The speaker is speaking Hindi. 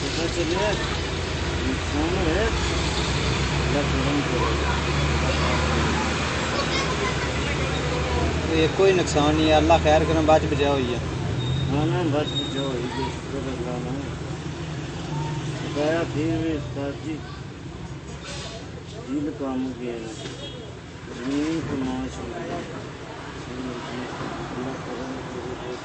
पता चले नुकसान है ये कोई नुकसान नहीं है, अल्लाह खैर करें, बच बचा हुई है। हाँ ना बच बचाओ ही शुक्र अल्लाह ना बताया फिर भी उस्ताद जी दिल काम किया ना ज़मीन को माश हो गया अल्लाह करम करे